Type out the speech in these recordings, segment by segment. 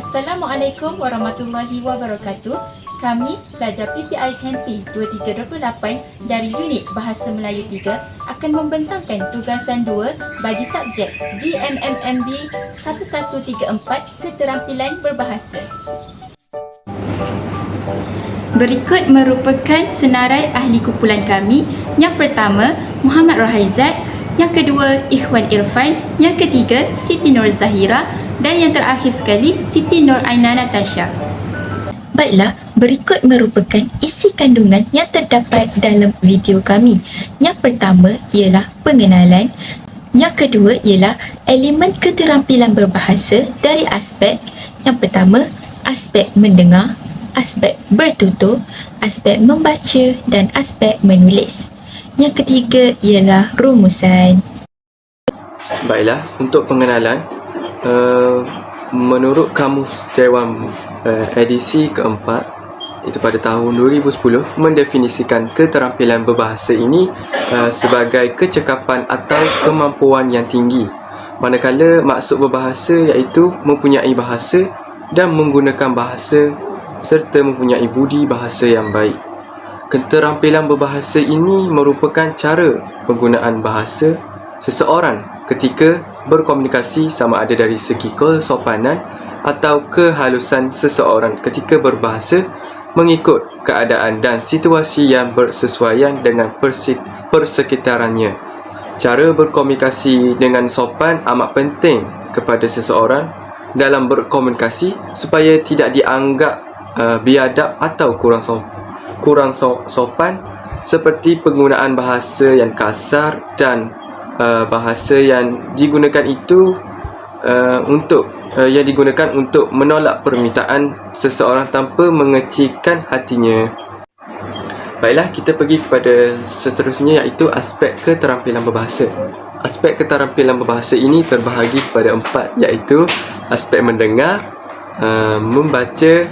Assalamualaikum warahmatullahi wabarakatuh. Kami, pelajar PPIS Hempi 2328 dari Unit Bahasa Melayu 3 akan membentangkan tugasan 2 bagi subjek BMMMB 1134 Keterampilan Berbahasa. Berikut merupakan senarai ahli kumpulan kami. Yang pertama, Muhammad Rahaizat. Yang kedua, Ikhwan Irfan. Yang ketiga, Siti Nur Zahira. Dan yang terakhir sekali, Siti Nur Aina Natasha. Baiklah, berikut merupakan isi kandungan yang terdapat dalam video kami. Yang pertama ialah pengenalan. Yang kedua ialah elemen keterampilan berbahasa dari aspek. Yang pertama, aspek mendengar, aspek bertutur, aspek membaca dan aspek menulis. Yang ketiga ialah rumusan. Baiklah, untuk pengenalan, menurut Kamus Dewan edisi keempat, itu pada tahun 2010, mendefinisikan keterampilan berbahasa ini sebagai kecekapan atau kemampuan yang tinggi, manakala maksud berbahasa iaitu mempunyai bahasa dan menggunakan bahasa serta mempunyai budi bahasa yang baik. Keterampilan berbahasa ini merupakan cara penggunaan bahasa seseorang ketika berkomunikasi, sama ada dari segi kesopanan atau kehalusan seseorang ketika berbahasa mengikut keadaan dan situasi yang bersesuaian dengan persekitarannya. Cara berkomunikasi dengan sopan amat penting kepada seseorang dalam berkomunikasi supaya tidak dianggap biadab atau kurang sopan, seperti penggunaan bahasa yang kasar dan bahasa yang digunakan itu digunakan untuk menolak permintaan seseorang tanpa mengecilkan hatinya. Baiklah, kita pergi kepada seterusnya, iaitu aspek keterampilan berbahasa. Aspek keterampilan berbahasa ini terbahagi kepada 4, iaitu aspek mendengar, membaca,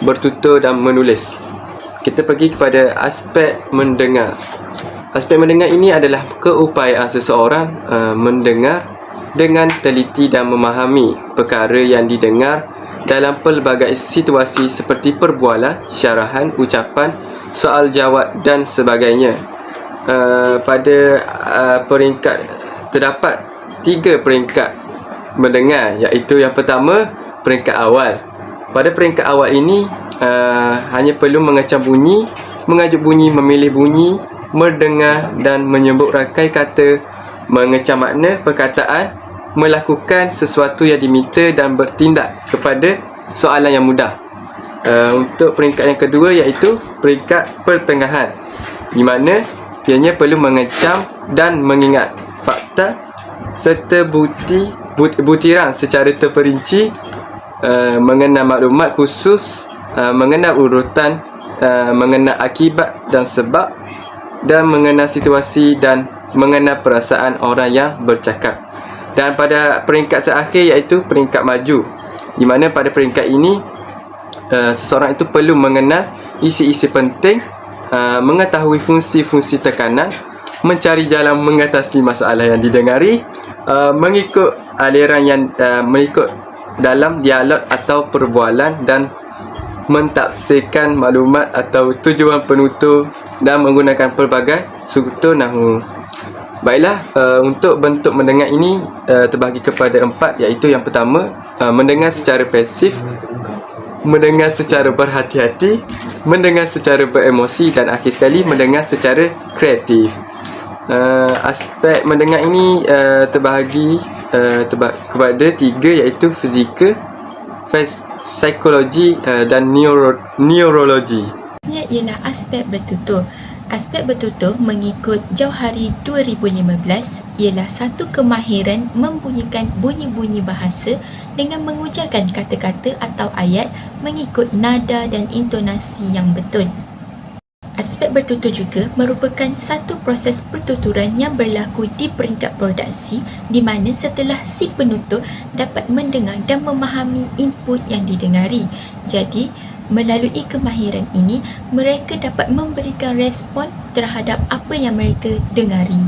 bertutur dan menulis. Kita pergi kepada aspek mendengar. Aspek mendengar ini adalah keupayaan seseorang mendengar dengan teliti dan memahami perkara yang didengar dalam pelbagai situasi seperti perbualan, syarahan, ucapan, soal jawab dan sebagainya. Pada peringkat, terdapat 3 peringkat mendengar, iaitu yang pertama, peringkat awal. Pada peringkat awal ini hanya perlu mengecam bunyi, mengajuk bunyi, memilih bunyi, mendengar dan menyebut rangkai kata, mengecam makna perkataan, melakukan sesuatu yang diminta dan bertindak kepada soalan yang mudah. Untuk peringkat yang kedua, iaitu peringkat pertengahan, di mana ianya perlu mengecam dan mengingat fakta serta butiran secara terperinci, mengenal maklumat khusus, mengenal urutan, mengenal akibat dan sebab, dan mengenal situasi dan mengenal perasaan orang yang bercakap. Dan pada peringkat terakhir, iaitu peringkat maju, di mana pada peringkat ini seseorang itu perlu mengenal isi-isi penting, mengetahui fungsi-fungsi tekanan, mencari jalan mengatasi masalah yang didengari, mengikut aliran yang mengikut dalam dialog atau perbualan, dan mentafsirkan maklumat atau tujuan penutur dan menggunakan pelbagai struktur nahwu. Baiklah, untuk bentuk mendengar ini terbahagi kepada 4, iaitu yang pertama, mendengar secara pasif, mendengar secara berhati-hati, mendengar secara beremosi, dan akhir sekali mendengar secara kreatif. Aspek mendengar ini terbahagi kepada 3, iaitu fizikal, psikologi dan neurologi. Ia ialah aspek bertutur. Aspek bertutur mengikut Jauhari 2015 ialah satu kemahiran membunyikan bunyi-bunyi bahasa dengan mengujarkan kata-kata atau ayat mengikut nada dan intonasi yang betul. Aspek bertutur juga merupakan satu proses pertuturan yang berlaku di peringkat produksi, di mana setelah si penutur dapat mendengar dan memahami input yang didengari. Jadi, melalui kemahiran ini, mereka dapat memberikan respon terhadap apa yang mereka dengari.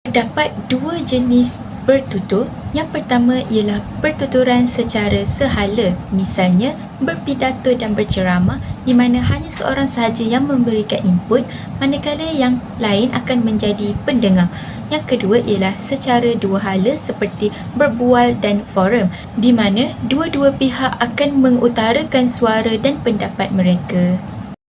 Terdapat 2 jenis bertutur. Yang pertama ialah pertuturan secara sehala, misalnya berpidato dan berceramah di mana hanya seorang sahaja yang memberikan input manakala yang lain akan menjadi pendengar. Yang kedua ialah secara dua hala seperti berbual dan forum di mana dua-dua pihak akan mengutarakan suara dan pendapat mereka.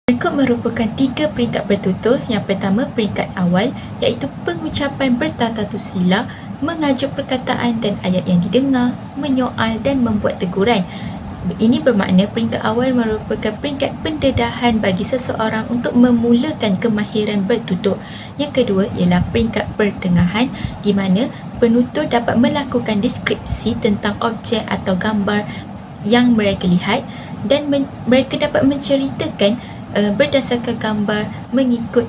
Berikut merupakan 3 peringkat bertutur. Yang pertama, peringkat awal iaitu pengucapan bertata tusila, mengajuk perkataan dan ayat yang didengar, menyoal dan membuat teguran. Ini bermakna peringkat awal merupakan peringkat pendedahan bagi seseorang untuk memulakan kemahiran bertutur. Yang kedua ialah peringkat pertengahan di mana penutur dapat melakukan deskripsi tentang objek atau gambar yang mereka lihat dan mereka dapat menceritakan berdasarkan gambar mengikut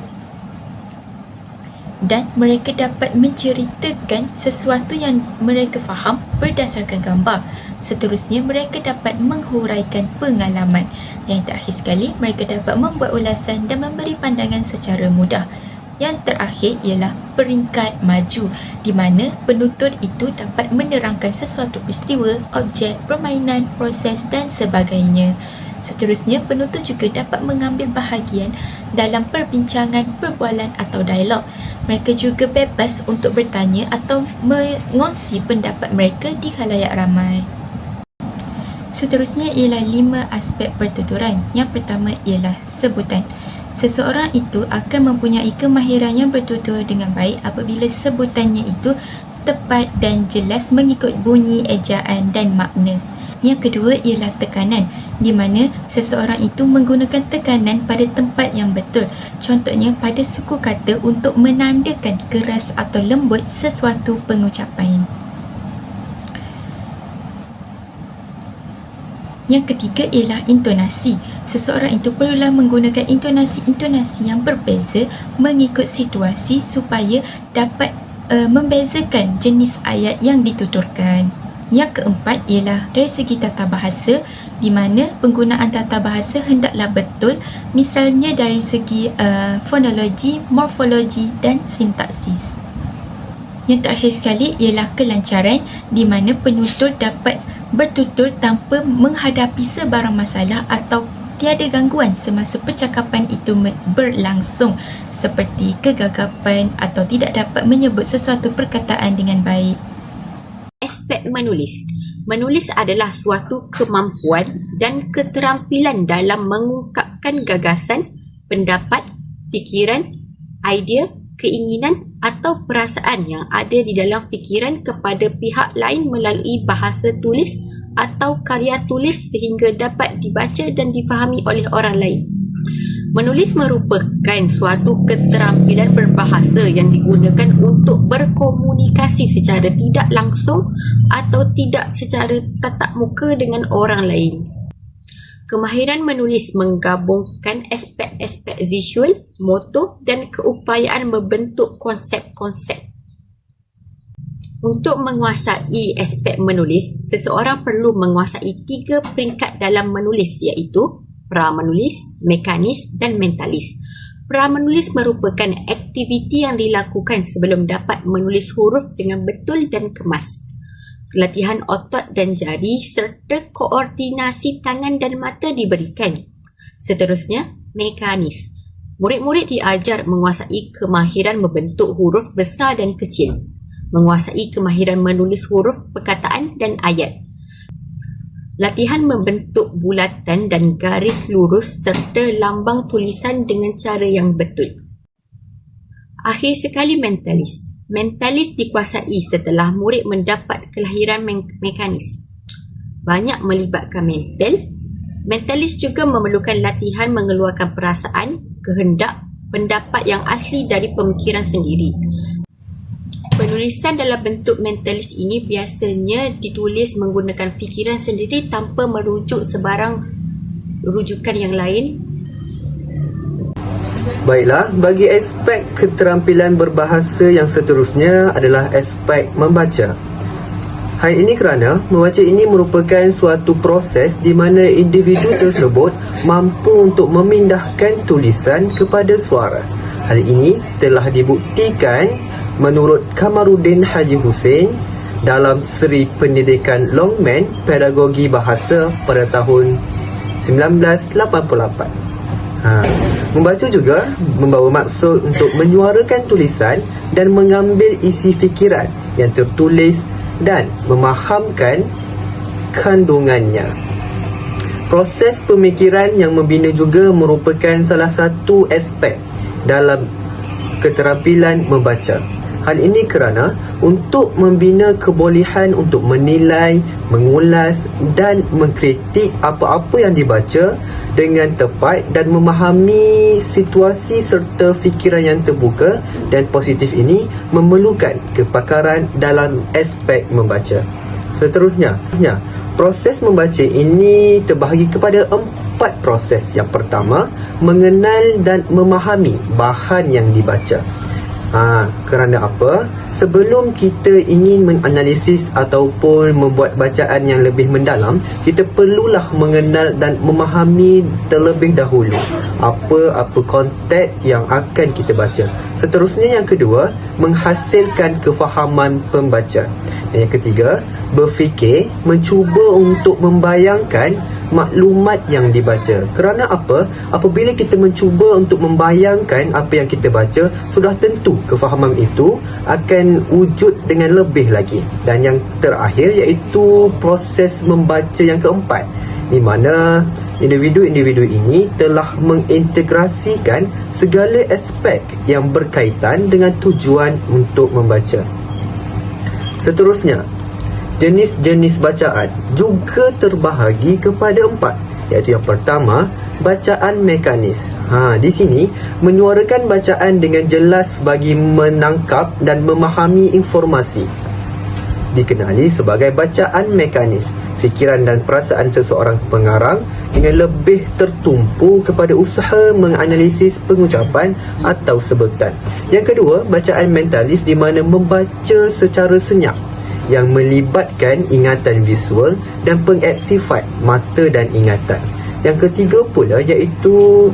dan mereka dapat menceritakan sesuatu yang mereka faham berdasarkan gambar. Seterusnya, mereka dapat menghuraikan pengalaman. Yang terakhir sekali, mereka dapat membuat ulasan dan memberi pandangan secara mudah. Yang terakhir ialah peringkat maju di mana penutur itu dapat menerangkan sesuatu peristiwa, objek, permainan, proses dan sebagainya. Seterusnya, penutur juga dapat mengambil bahagian dalam perbincangan, perbualan atau dialog. Mereka juga bebas untuk bertanya atau mengongsi pendapat mereka di khalayak ramai. Seterusnya ialah 5 aspek pertuturan. Yang pertama ialah sebutan. Seseorang itu akan mempunyai kemahiran yang bertutur dengan baik apabila sebutannya itu tepat dan jelas mengikut bunyi, ejaan dan makna. Yang kedua ialah tekanan, di mana seseorang itu menggunakan tekanan pada tempat yang betul. Contohnya pada suku kata untuk menandakan keras atau lembut sesuatu pengucapan. Yang ketiga ialah intonasi. Seseorang itu perlulah menggunakan intonasi yang berbeza mengikut situasi supaya dapat membezakan jenis ayat yang dituturkan. Yang keempat ialah dari segi tata bahasa, di mana penggunaan tata bahasa hendaklah betul, misalnya dari segi fonologi, morfologi dan sintaksis. Yang terakhir sekali ialah kelancaran, di mana penutur dapat bertutur tanpa menghadapi sebarang masalah atau tiada gangguan semasa percakapan itu berlangsung, seperti kegagapan atau tidak dapat menyebut sesuatu perkataan dengan baik. Aspek menulis. Menulis adalah suatu kemampuan dan keterampilan dalam mengungkapkan gagasan, pendapat, fikiran, idea, keinginan atau perasaan yang ada di dalam fikiran kepada pihak lain melalui bahasa tulis atau karya tulis sehingga dapat dibaca dan difahami oleh orang lain. Menulis merupakan suatu keterampilan berbahasa yang digunakan untuk berkomunikasi secara tidak langsung atau tidak secara tatap muka dengan orang lain. Kemahiran menulis menggabungkan aspek-aspek visual, motor dan keupayaan membentuk konsep-konsep. Untuk menguasai aspek menulis, seseorang perlu menguasai 3 peringkat dalam menulis iaitu pra-menulis, mekanis dan mentalis. Pra-menulis merupakan aktiviti yang dilakukan sebelum dapat menulis huruf dengan betul dan kemas. Latihan otot dan jari serta koordinasi tangan dan mata diberikan. Seterusnya, mekanis. Murid-murid diajar menguasai kemahiran membentuk huruf besar dan kecil, menguasai kemahiran menulis huruf perkataan dan ayat. Latihan membentuk bulatan dan garis lurus serta lambang tulisan dengan cara yang betul. Akhir sekali, mentalis. Mentalis dikuasai setelah murid mendapat kelahiran mekanis. Banyak melibatkan mental. Mentalis juga memerlukan latihan mengeluarkan perasaan, kehendak, pendapat yang asli dari pemikiran sendiri. Penulisan dalam bentuk mentalis ini biasanya ditulis menggunakan fikiran sendiri tanpa merujuk sebarang rujukan yang lain. Baiklah, bagi aspek keterampilan berbahasa yang seterusnya adalah aspek membaca. Hal ini kerana membaca ini merupakan suatu proses di mana individu tersebut mampu untuk memindahkan tulisan kepada suara. Hal ini telah dibuktikan menurut Kamaruddin Haji Hussein dalam Seri Pendidikan Longman Pedagogi Bahasa pada tahun 1988. Membaca juga membawa maksud untuk menyuarakan tulisan dan mengambil isi fikiran yang tertulis dan memahamkan kandungannya. Proses pemikiran yang membina juga merupakan salah satu aspek dalam keterampilan membaca. Hal ini kerana untuk membina kebolehan untuk menilai, mengulas dan mengkritik apa-apa yang dibaca dengan tepat dan memahami situasi serta fikiran yang terbuka dan positif ini memerlukan kepakaran dalam aspek membaca. Seterusnya, proses membaca ini terbahagi kepada 4 proses. Yang pertama, mengenal dan memahami bahan yang dibaca. Kerana apa? Sebelum kita ingin menganalisis ataupun membuat bacaan yang lebih mendalam, kita perlulah mengenal dan memahami terlebih dahulu apa-apa konteks yang akan kita baca. Seterusnya yang kedua, menghasilkan kefahaman pembaca. Dan yang ketiga, berfikir, mencuba untuk membayangkan maklumat yang dibaca. Kerana apa? Apabila kita mencuba untuk membayangkan apa yang kita baca, sudah tentu kefahaman itu akan wujud dengan lebih lagi. Dan yang terakhir iaitu proses membaca yang keempat, di mana individu-individu ini telah mengintegrasikan segala aspek yang berkaitan dengan tujuan untuk membaca. Seterusnya, jenis-jenis bacaan juga terbahagi kepada 4, iaitu yang pertama, bacaan mekanis. Di sini menyuarakan bacaan dengan jelas bagi menangkap dan memahami informasi. Dikenali sebagai bacaan mekanis. Fikiran dan perasaan seseorang pengarang dengan lebih tertumpu kepada usaha menganalisis pengucapan atau sebutan. Yang kedua, bacaan mentalis di mana membaca secara senyap yang melibatkan ingatan visual dan pengaktifan mata dan ingatan. Yang ketiga pula iaitu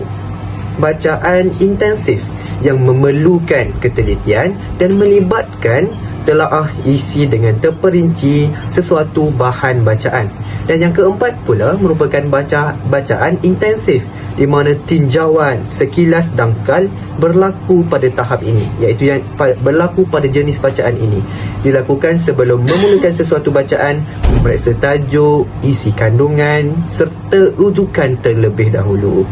bacaan intensif yang memerlukan ketelitian dan melibatkan telaah isi dengan terperinci sesuatu bahan bacaan. Dan yang keempat pula merupakan bacaan intensif di mana tinjauan sekilas dangkal berlaku pada tahap ini, iaitu yang berlaku pada jenis bacaan ini. Dilakukan sebelum memulakan sesuatu bacaan, memeriksa tajuk, isi kandungan serta rujukan terlebih dahulu.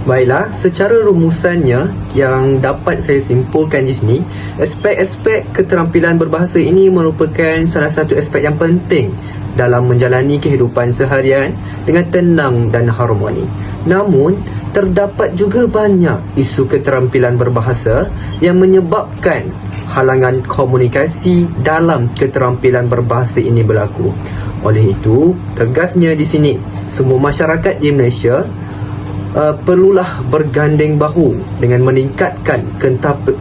Baiklah, secara rumusannya yang dapat saya simpulkan di sini, aspek-aspek keterampilan berbahasa ini merupakan salah satu aspek yang penting dalam menjalani kehidupan seharian dengan tenang dan harmoni. Namun, terdapat juga banyak isu keterampilan berbahasa yang menyebabkan halangan komunikasi dalam keterampilan berbahasa ini berlaku. Oleh itu, tegasnya di sini, semua masyarakat di Malaysia perlulah bergandeng bahu dengan meningkatkan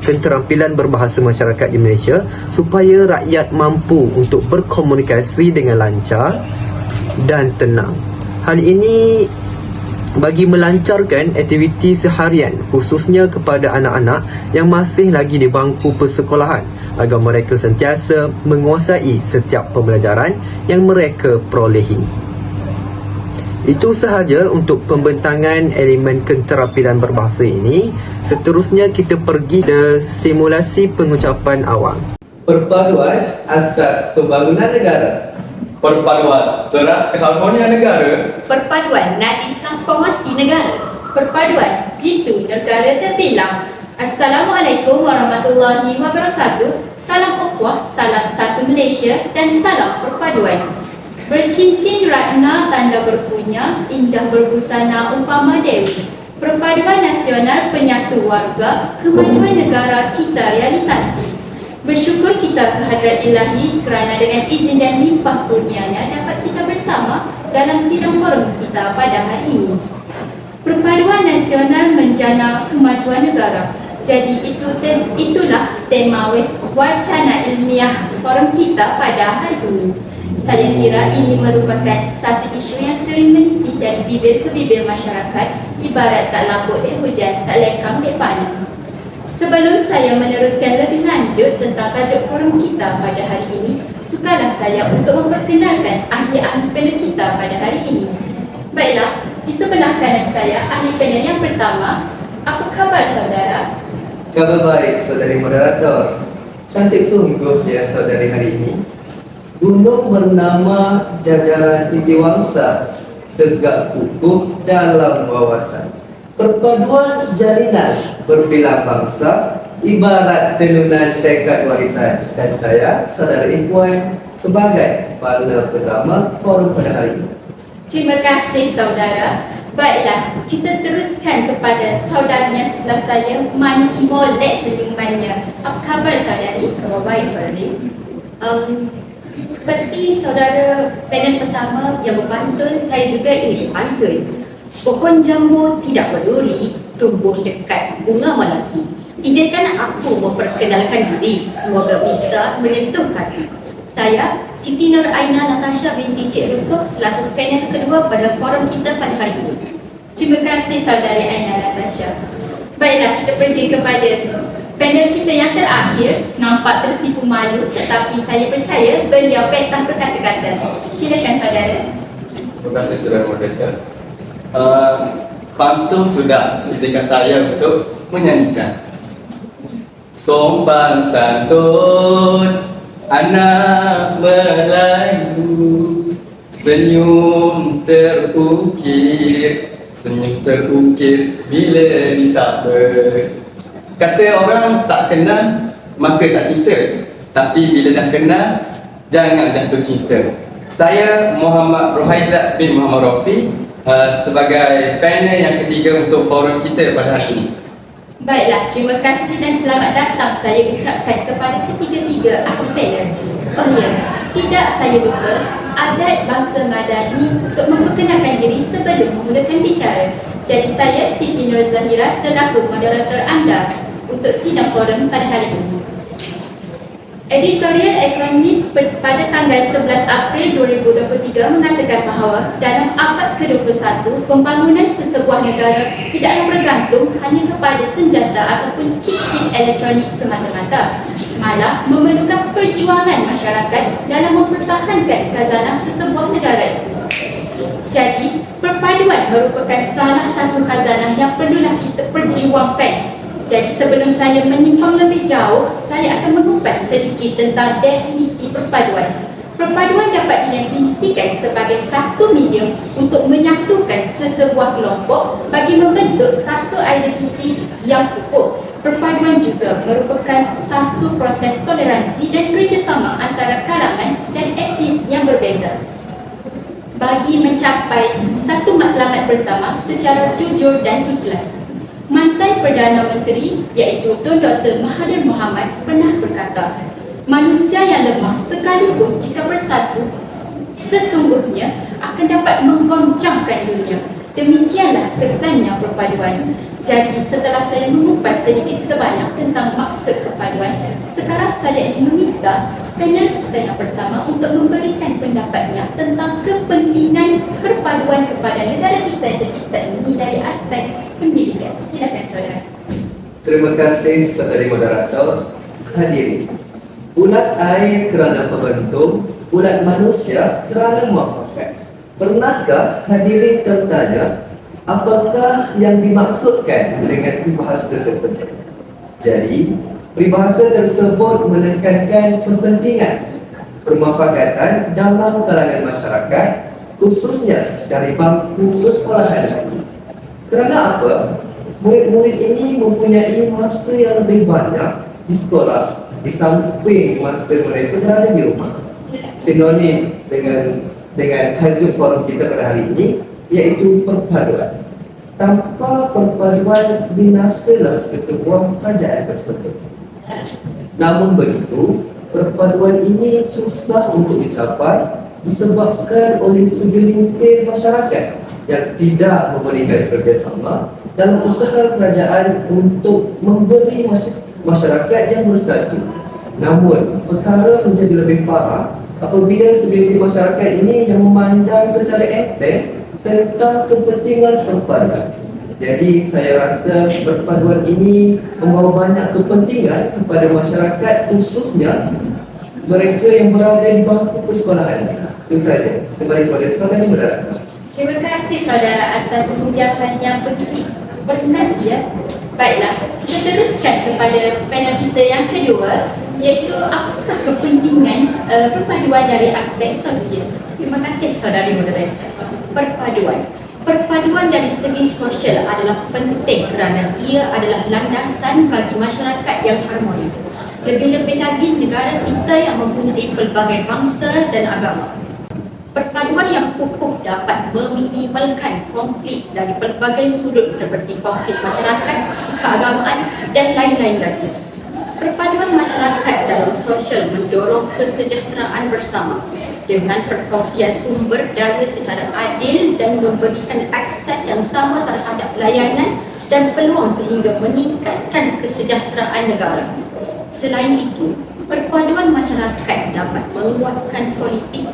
keterampilan berbahasa masyarakat di Malaysia supaya rakyat mampu untuk berkomunikasi dengan lancar dan tenang. Hal ini bagi melancarkan aktiviti seharian khususnya kepada anak-anak yang masih lagi di bangku persekolahan agar mereka sentiasa menguasai setiap pembelajaran yang mereka perolehi. Itu sahaja untuk pembentangan elemen keterampilan berbahasa ini. Seterusnya kita pergi ke simulasi pengucapan awam. Perpaduan asas pembangunan negara. Perpaduan teras keharmonian negara. Perpaduan nadi transformasi negara. Perpaduan jitu negara terbilang. Assalamualaikum warahmatullahi wabarakatuh. Salam ukhuwah, salam satu Malaysia dan salam perpaduan. Bercincin ratna tanda berpunya, indah berbusana umpama dewi. Perpaduan nasional penyatu warga, kemajuan negara kita realisasi. Bersyukur kita kehadrat ilahi kerana dengan izin dan limpah kurnianya dapat kita bersama dalam sidang forum kita pada hari ini. Perpaduan nasional menjana kemajuan negara. Jadi itulah tema wacana ilmiah forum kita pada hari ini. Saya kira ini merupakan satu isu yang sering meniti dari bibir ke bibir masyarakat, ibarat tak lapuk dek hujan, tak lekang dek panas. Sebelum saya meneruskan lebih lanjut tentang tajuk forum kita pada hari ini, sukalah saya untuk memperkenalkan ahli-ahli panel kita pada hari ini. Baiklah, di sebelah kanan saya ahli panel yang pertama. Apa khabar saudara? Kabar baik, saudari moderator. Cantik sungguh ya saudari hari ini. Gunung bernama Jajaran Titiwangsa, tegak kukuh dalam wawasan. Perpaduan jalinan berbilang bangsa, ibarat tenunan tekad warisan. Dan saya, saudara Ikhwan, sebagai panel pertama forum pada hari ini. Terima kasih saudara. Baiklah, kita teruskan kepada saudaranya sebelah saya, manis molek senyumannya. Apa khabar saudari? Khabar baik saudari. Seperti saudara panel pertama yang berpantun, saya juga ingin berpantun. Pohon jambu tidak berduri, tumbuh dekat bunga melati. Izinkan aku memperkenalkan diri, semoga bisa menyentuh hati. Saya, Siti Nur Aina Natasha binti Cik Rusuh, selaku panel kedua pada forum kita pada hari ini. Terima kasih saudari Aina Natasha. Baiklah, kita pergi kepada panel kita yang terakhir. Nampak tersipu malu, tetapi saya percaya beliau petah berkata-kata. Silakan saudara. Terima kasih saudara moderator. Pantun sudah, izinkan saya untuk menyanyikan. Sopan santun anak Melayu, senyum terukir bila disapa. Kata orang tak kenal maka tak cinta, tapi bila dah kenal jangan jatuh cinta. Saya Muhammad Rohaizat bin Muhammad Rafi, sebagai panel yang ketiga untuk forum kita pada hari ini. Baiklah, terima kasih dan selamat datang saya ucapkan kepada ketiga-tiga ahli panel. Oh ya, tidak saya lupa adat bangsa Madani untuk memperkenalkan diri sebelum memulakan bicara. Jadi saya Siti Nur Zahira selaku moderator anda untuk sidang forum pada hari ini. Editorial Economist pada tanggal 11 April 2023 mengatakan bahawa dalam abad ke-21, pembangunan sesebuah negara tidaklah bergantung hanya kepada senjata ataupun cip-cip elektronik semata-mata, malah memerlukan perjuangan masyarakat dalam mempertahankan khazanah sesebuah negara itu. Jadi, perpaduan merupakan salah satu khazanah yang perlulah kita perjuangkan. Jadi sebelum saya menyimpang lebih jauh, saya akan mengupas sedikit tentang definisi perpaduan. Perpaduan dapat didefinisikan sebagai satu medium untuk menyatukan sesebuah kelompok bagi membentuk satu identiti yang kukuh. Perpaduan juga merupakan satu proses toleransi dan kerjasama antara kalangan dan etnik yang berbeza bagi mencapai satu matlamat bersama secara jujur dan ikhlas. Mantan Perdana Menteri iaitu Tun Dr. Mahathir Mohamad pernah berkata, manusia yang lemah sekalipun jika bersatu sesungguhnya akan dapat menggoncangkan dunia. Demikianlah kesannya perpaduan. Jadi setelah saya mengupas sedikit sebanyak tentang maksud perpaduan, sekarang saya ingin meminta panel kita yang pertama untuk memberikan pendapatnya tentang kepentingan perpaduan kepada negara kita yang tercipta ini dari aspek pendidikan. Silakan saudara. Terima kasih saudari moderator. Hadirin, ulat air kerana pembentuk, ulat manusia kerana muafakat. Pernahkah hadirin tertanya apakah yang dimaksudkan dengan peribahasa tersebut? Jadi, peribahasa tersebut menekankan kepentingan permufakatan dalam kalangan masyarakat, khususnya dari bangku persekolahan. Kerana apa? Murid-murid ini mempunyai masa yang lebih banyak di sekolah di samping masa mereka berada di rumah. Sinonim dengan tajuk forum kita pada hari ini iaitu perpaduan. Tanpa perpaduan binasalah sesebuah kerajaan tersebut. Namun begitu, perpaduan ini susah untuk dicapai disebabkan oleh segelintir masyarakat yang tidak memberikan kerjasama dalam usaha kerajaan untuk memberi masyarakat yang bersatu. Namun, perkara menjadi lebih parah apabila segelintir masyarakat ini yang memandang secara enteng tentang kepentingan perpaduan. Jadi saya rasa perpaduan ini membawa banyak kepentingan kepada masyarakat, khususnya mereka yang berada di bangku persekolahan. Itu saja. Kembali kepada saudari moderator. Terima kasih saudara atas ucapan yang begitu bernas ya. Baiklah, kita teruskan kepada panel kita yang kedua, iaitu apakah kepentingan perpaduan dari aspek sosial. Terima kasih saudari moderator. Perpaduan dari segi sosial adalah penting kerana ia adalah landasan bagi masyarakat yang harmonis. Lebih-lebih lagi negara kita yang mempunyai pelbagai bangsa dan agama. Perpaduan yang kukuh dapat meminimalkan konflik dari pelbagai sudut seperti konflik masyarakat, keagamaan dan lain-lain lagi. Perpaduan masyarakat dalam sosial mendorong kesejahteraan bersama dengan perkongsian sumber daya secara adil dan memberikan akses yang sama terhadap layanan dan peluang sehingga meningkatkan kesejahteraan negara. Selain itu, perpaduan masyarakat dapat menguatkan politik.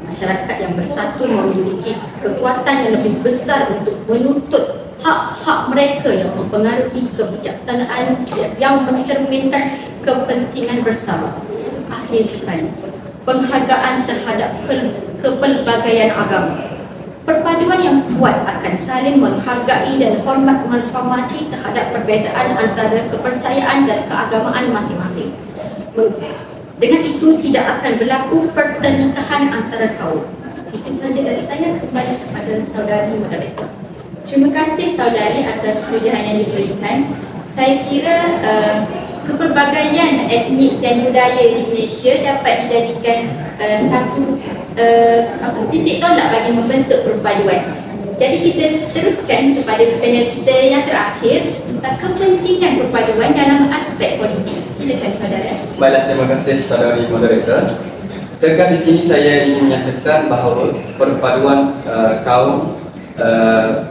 Masyarakat yang bersatu memiliki kekuatan yang lebih besar untuk menuntut hak-hak mereka yang mempengaruhi kebijaksanaan yang mencerminkan kepentingan bersama. Akhir sekali, penghargaan terhadap kepelbagaian agama. Perpaduan yang kuat akan saling menghargai dan menghormati terhadap perbezaan antara kepercayaan dan keagamaan masing-masing. Dengan itu tidak akan berlaku pertelingkahan antara kaum. Itu saja dari saya. Kembali kepada saudari moderator. Terima kasih saudari atas perubahan yang diberikan. Saya kira kepelbagaian etnik dan budaya di Malaysia dapat dijadikan satu titik tolak bagi membentuk perpaduan. Jadi kita teruskan kepada panel kita yang terakhir tentang kepentingan perpaduan dalam aspek politik. Silakan saudara. Baiklah, terima kasih saudari moderator. Tekan di sini saya ingin menyatakan bahawa perpaduan kaum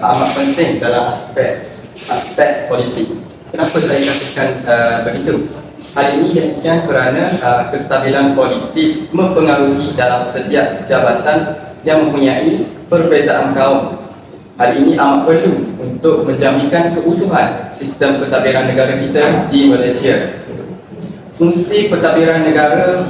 amat penting dalam aspek politik. Kenapa saya katakan begitu? Hal ini demikian kerana kestabilan politik mempengaruhi dalam setiap jabatan yang mempunyai perbezaan kaum. Hal ini amat perlu untuk menjaminkan keutuhan sistem pentadbiran negara kita di Malaysia. Fungsi pentadbiran negara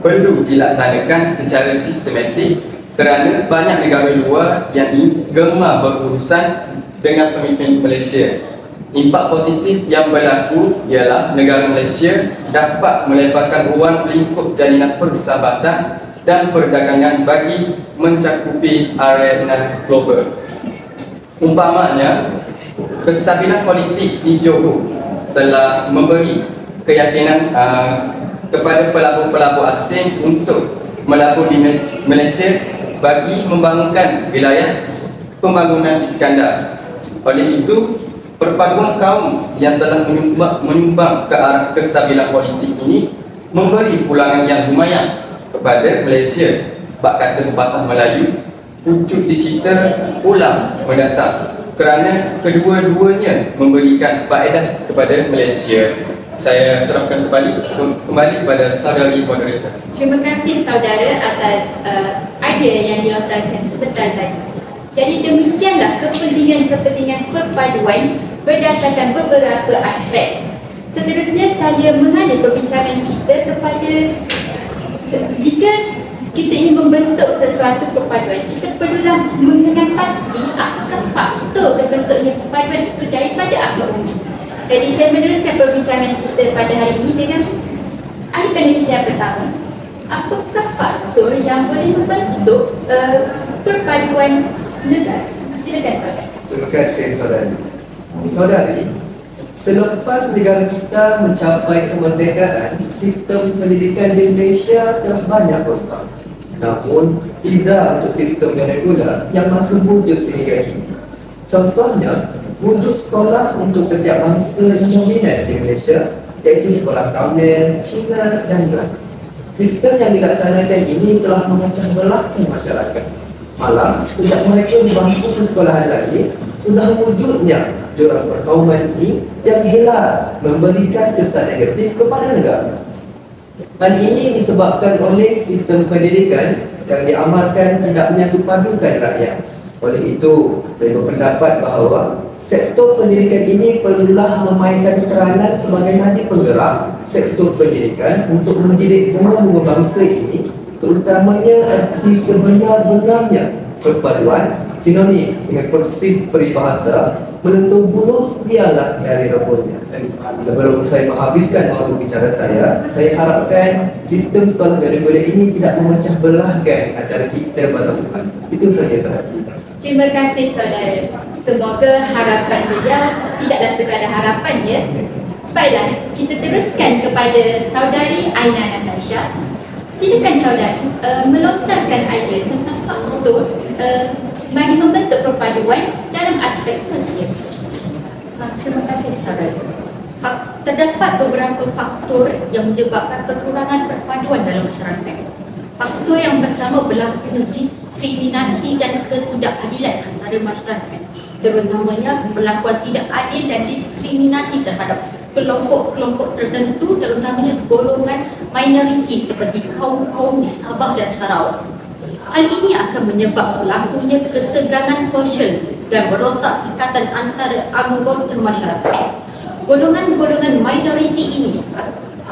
perlu dilaksanakan secara sistematik kerana banyak negara luar yang gemar berurusan dengan pemimpin Malaysia. Impak positif yang berlaku ialah negara Malaysia dapat melebarkan ruang lingkup jalinan persahabatan dan perdagangan bagi mencakupi arena global. Umpamanya, kestabilan politik di Johor telah memberi keyakinan kepada pelabur-pelabur asing untuk melabur di Malaysia bagi membangunkan wilayah pembangunan Iskandar. Oleh itu, perpaduan kaum yang telah menyumbang ke arah kestabilan politik ini memberi pulangan yang lumayan kepada Malaysia. Bak kata pepatah Melayu, wujud dicipta ulang mendatang, kerana kedua-duanya memberikan faedah kepada Malaysia. Saya serahkan kembali kepada saudari moderator. Terima kasih saudara atas idea yang dilontarkan sebentar tadi. Jadi demikianlah kepentingan-kepentingan perpaduan berdasarkan beberapa aspek. Seterusnya saya mengalih perbincangan kita kepada jika kita ingin membentuk sesuatu perpaduan, kita perlulah mengenal pasti apakah faktor terbentuknya perpaduan itu daripada akar umum. Jadi saya meneruskan perbincangan kita pada hari ini dengan ahli panel kita yang pertama. Apakah faktor yang boleh membentuk perpaduan negara? Silakan saudara. Terima kasih saudari. Saudari, selepas negara kita mencapai kemerdekaan, sistem pendidikan di Malaysia telah banyak berkembang. Namun, tidak untuk sistem yang regular yang masih wujud sehingga kini. Contohnya, wujud sekolah untuk setiap bangsa yang dominan di Malaysia, iaitu sekolah Brunei, Cina dan Melayu. Sistem yang dilaksanakan ini telah memecah belahkan masyarakat. Malah, sejak mereka di bangku persekolahan lagi, sudah wujudnya jurang perkauman ini yang jelas memberikan kesan negatif kepada negara. Hal ini disebabkan oleh sistem pendidikan yang diamalkan tidak menyatu padukan rakyat. Oleh itu, saya berpendapat bahawa sektor pendidikan ini perlulah memainkan peranan sebagai nadi penggerak sektor pendidikan untuk mendidik semua bangsa ini, terutamanya arti sebenar-benarnya perpaduan sinonim dengan persis peribahasa menentu bunuh biarlah dari rebusnya. Sebelum saya menghabiskan maudu bicara saya harapkan sistem sekolah bilik ini tidak memecah belahkan antara kita pada Tuhan. Itu saja saudara. Terima kasih saudara. Semoga harapan beliau tidaklah sekadar harapan ya. Baiklah, kita teruskan kepada saudari Aina Natasha. Silakan saudari melontarkan idea tentang faktor bagi membentuk perpaduan dalam aspek sosial. Terima kasih saudara. Terdapat beberapa faktor yang menyebabkan kekurangan perpaduan dalam masyarakat. Faktor yang pertama berlaku diskriminasi dan ketidakadilan antara masyarakat, terutamanya berlakuan tidak adil dan diskriminasi terhadap kelompok-kelompok tertentu, terutamanya golongan minoriti seperti kaum-kaum di Sabah dan Sarawak. Hal ini akan menyebab berlakunya ketegangan sosial dan merosak ikatan antara anggota masyarakat. Golongan-golongan minoriti ini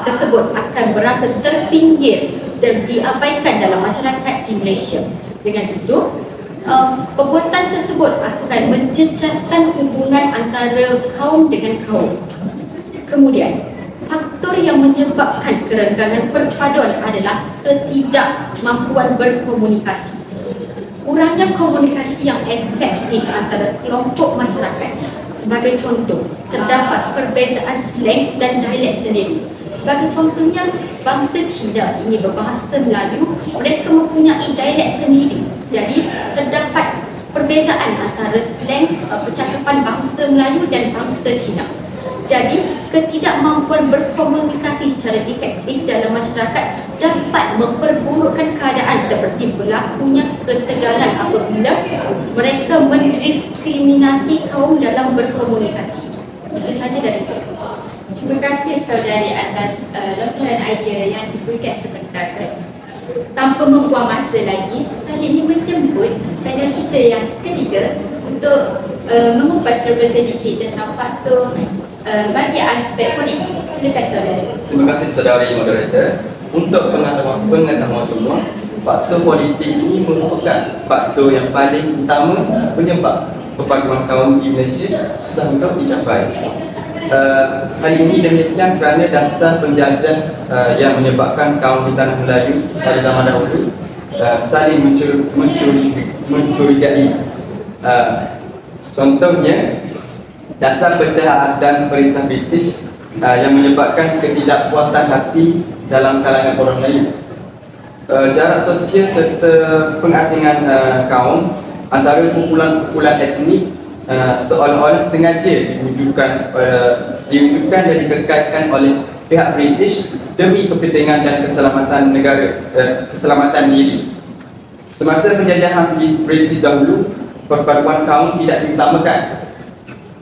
tersebut akan berasa terpinggir dan diabaikan dalam masyarakat di Malaysia. Dengan itu, perbuatan tersebut akan mencecaskan hubungan antara kaum dengan kaum. Kemudian, faktor yang menyebabkan kerenggangan perpaduan adalah ketidakmampuan berkomunikasi. Kurangnya komunikasi yang efektif antara kelompok masyarakat. Sebagai contoh, terdapat perbezaan slang dan dialek sendiri. Sebagai contohnya, bangsa Cina ini berbahasa Melayu, mereka mempunyai dialek sendiri. Jadi, terdapat perbezaan antara slang percakapan bangsa Melayu dan bangsa Cina. Jadi, ketidakmampuan berkomunikasi secara efektif dalam masyarakat dapat memperburukkan keadaan seperti berlakunya ketegangan apabila mereka mendiskriminasi kaum dalam berkomunikasi. Itu saja dari saya. Terima kasih saudari atas lontaran idea yang diberikan sebentar tadi. Tanpa membuang masa lagi, saya ingin menjemput panel kita yang ketiga untuk mengupas serba sedikit tentang faktor bagi aspek politik. Silakan saudari. Terima kasih saudari moderator. Untuk pengetahuan semua, faktor politik ini merupakan faktor yang paling utama penyebab perpaduan kaum di Malaysia susah untuk dicapai. Hal ini demikian kerana dasar penjajah yang menyebabkan kaum di tanah Melayu pada zaman dahulu saling mencurigai. Contohnya, dasar penjahat dan perintah British yang menyebabkan ketidakpuasan hati dalam kalangan orang Melayu. Jarak sosial serta pengasingan kaum antara kumpulan-kumpulan etnik seolah-olah sengaja diwujudkan dan dikekalkan oleh pihak British demi kepentingan dan keselamatan negara, keselamatan diri. Semasa penjajahan British dahulu, perpaduan kaum tidak diutamakan.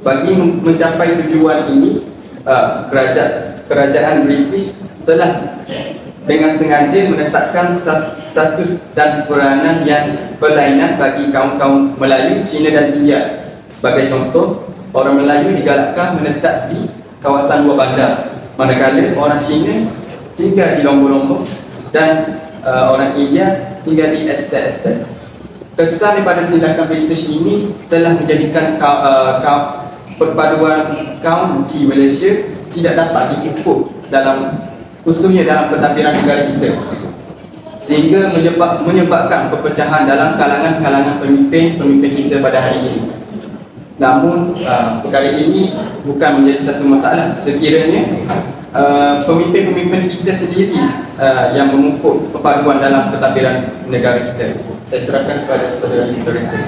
Bagi mencapai tujuan ini, kerajaan British telah dengan sengaja menetapkan status dan peranan yang berlainan bagi kaum-kaum Melayu, Cina dan India. Sebagai contoh, orang Melayu digalakkan menetap di kawasan dua bandar, manakala orang Cina tinggal di lombok-lombok dan orang India tinggal di estet-estet. Kesan daripada tindakan British ini telah menjadikan perpaduan kaum di Malaysia tidak dapat dipupuk khususnya dalam pentadbiran negara kita, sehingga menyebabkan perpecahan dalam kalangan pemimpin kita pada hari ini. Namun perkara ini bukan menjadi satu masalah sekiranya pemimpin-pemimpin kita sendiri yang memupuk perpaduan dalam pentadbiran negara kita. Saya serahkan kepada saudara moderator.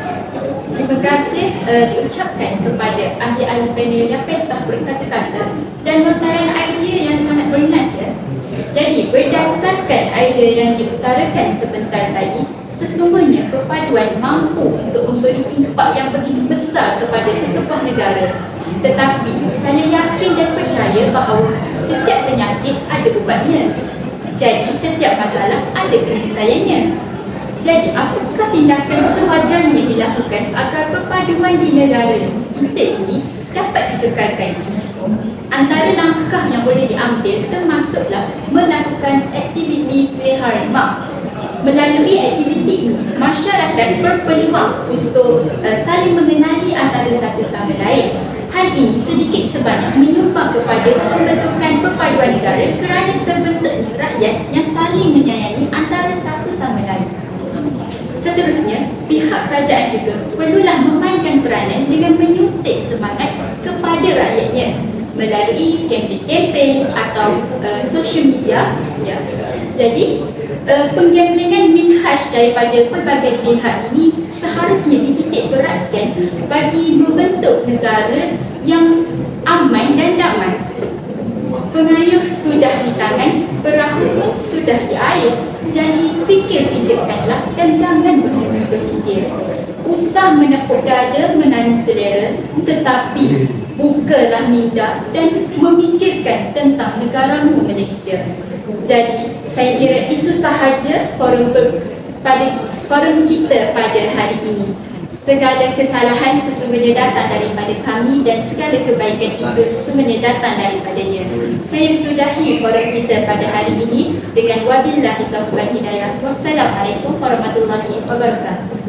Terima kasih diucapkan kepada ahli-ahli panel yang petah berkata-kata dan lontaran idea yang sangat bernas ya. Jadi berdasarkan idea yang diutarakan sebentar tadi, sesungguhnya perpaduan mampu untuk memberi impak yang begitu besar kepada sesebuah negara. Tetapi saya yakin dan percaya bahawa setiap penyakit ada ubatnya. Jadi setiap masalah ada penyelesaiannya. Jadi, apakah tindakan sewajarnya dilakukan agar perpaduan di negara kita ini dapat dikekalkan? Antara langkah yang boleh diambil termasuklah melakukan aktiviti pelihara rimau. Melalui aktiviti ini, masyarakat berpeluang untuk saling mengenali antara satu sama lain. Hal ini sedikit sebanyak menyumbang kepada pembentukan perpaduan negara kerana terbentuknya rakyat yang saling menyayangi antara satu sama lain. Seterusnya, pihak kerajaan juga perlulah memainkan peranan dengan menyuntik semangat kepada rakyatnya melalui kempen-kempen atau social media. Ya. Jadi, penggemblengan minhaj daripada pelbagai pihak ini seharusnya dititik beratkan bagi membentuk negara yang aman dan damai. Pengayuh sudah di tangan, perahu pun sudah di air. Jadi fikir-fikirkanlah dan jangan berhenti berfikir. Usah menepuk dada menahan selera, tetapi bukalah minda dan memikirkan tentang negaramu Malaysia. Jadi saya kira itu sahaja forum kita pada hari ini. Segala kesalahan sesungguhnya datang daripada kami dan segala kebaikan itu sesungguhnya datang daripadanya. Saya sudahi forum kita pada hari ini dengan wabillahi taufiq wal hidayah. Wassalamualaikum warahmatullahi wabarakatuh.